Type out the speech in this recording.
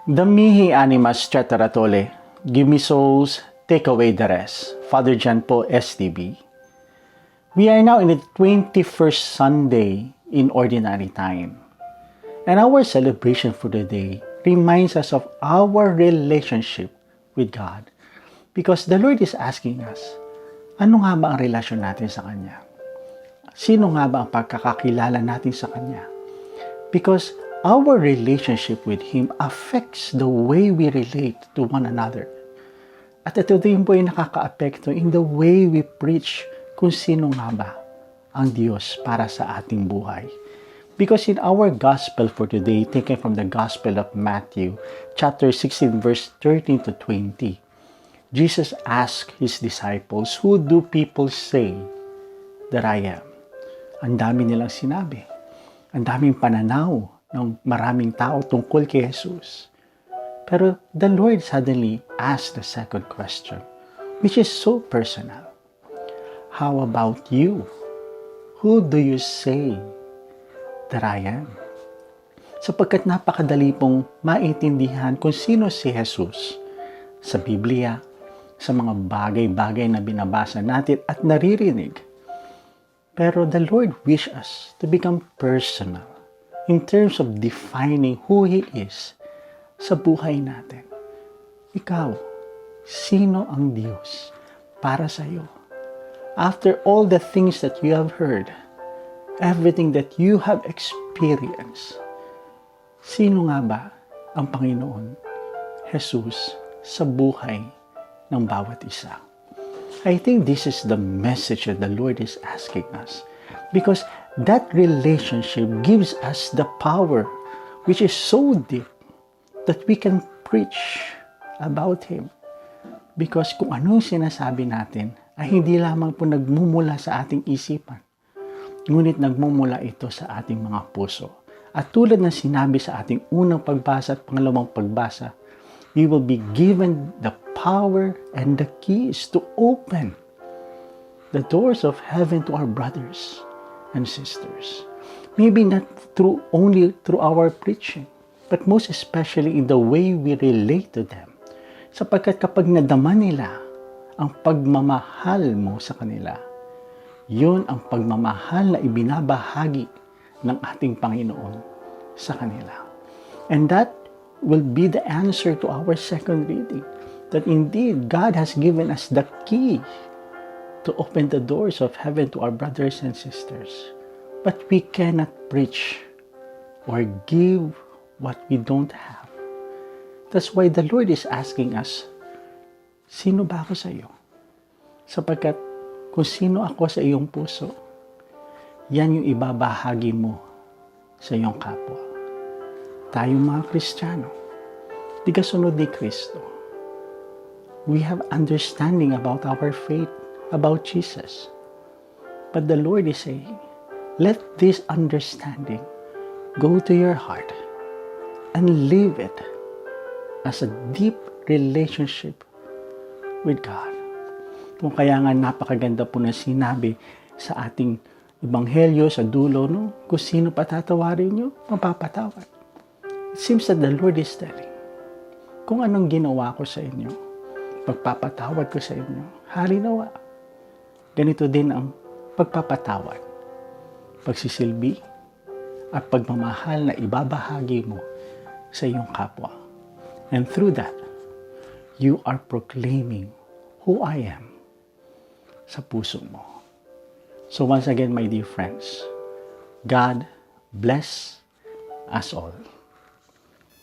Damihi animas cetera give me souls, take away the rest. Father John po, STB. We are now in the 21st Sunday in Ordinary Time. And our celebration for the day reminds us of our relationship with God. Because the Lord is asking us, ano nga ba ang relasyon natin sa Kanya? Sino nga ba ang pagkakakilala natin sa Kanya? Because our relationship with Him affects the way we relate to one another. At ito din po ay nakaka-apekto in the way we preach kung sino nga ba ang Diyos para sa ating buhay. Because in our gospel for today, taken from the Gospel of Matthew, chapter 16, verse 13 to 20, Jesus asked His disciples, "Who do people say that I am?" Ang dami nilang sinabi. Ang daming pananaw ng maraming tao tungkol kay Jesus. Pero the Lord suddenly asked the second question, which is so personal. How about you? Who do you say that I am? Sapagkat napakadali pong maintindihan kung sino si Jesus sa Biblia, sa mga bagay-bagay na binabasa natin at naririnig. Pero the Lord wishes us to become personal in terms of defining who He is sa buhay natin. Ikaw, sino ang Diyos para sa iyo? After all the things that you have heard, everything that you have experienced, sino nga ba ang Panginoon, Jesus, sa buhay ng bawat isa? I think this is the message that the Lord is asking us. Because that relationship gives us the power which is so deep that we can preach about Him. Because kung anong sinasabi natin ay hindi lamang po nagmumula sa ating isipan, ngunit nagmumula ito sa ating mga puso. At tulad ng sinabi sa ating unang pagbasa at pangalawang pagbasa, we will be given the power and the keys to open the doors of heaven to our brothers and sisters. Maybe not only through our preaching, but most especially in the way we relate to them. Sapagkat kapag nadama nila ang pagmamahal mo sa kanila, yun ang pagmamahal na ibinabahagi ng ating Panginoon sa kanila. And that will be the answer to our second reading. That indeed, God has given us the key to open the doors of heaven to our brothers and sisters. But we cannot preach or give what we don't have. That's why the Lord is asking us, sino ba ako sa iyo? Sapagkat kung sino ako sa iyong puso, yan yung ibabahagi mo sa iyong kapwa. Tayong mga Kristiyano, di kasunod ni Kristo, we have understanding about our faith, about Jesus. But the Lord is saying, let this understanding go to your heart and live it as a deep relationship with God. Kung kaya nga napakaganda po na sinabi sa ating Ebanghelyo sa dulo, no? Kung sino patatawarin nyo, mapapatawad. It seems that the Lord is telling, kung anong ginawa ko sa inyo, pagpapatawad ko sa inyo, halinawa. Ganito din ang pagpapatawad, pagsisilbi, at pagmamahal na ibabahagi mo sa iyong kapwa. And through that, you are proclaiming who I am sa puso mo. So once again, my dear friends, God bless us all.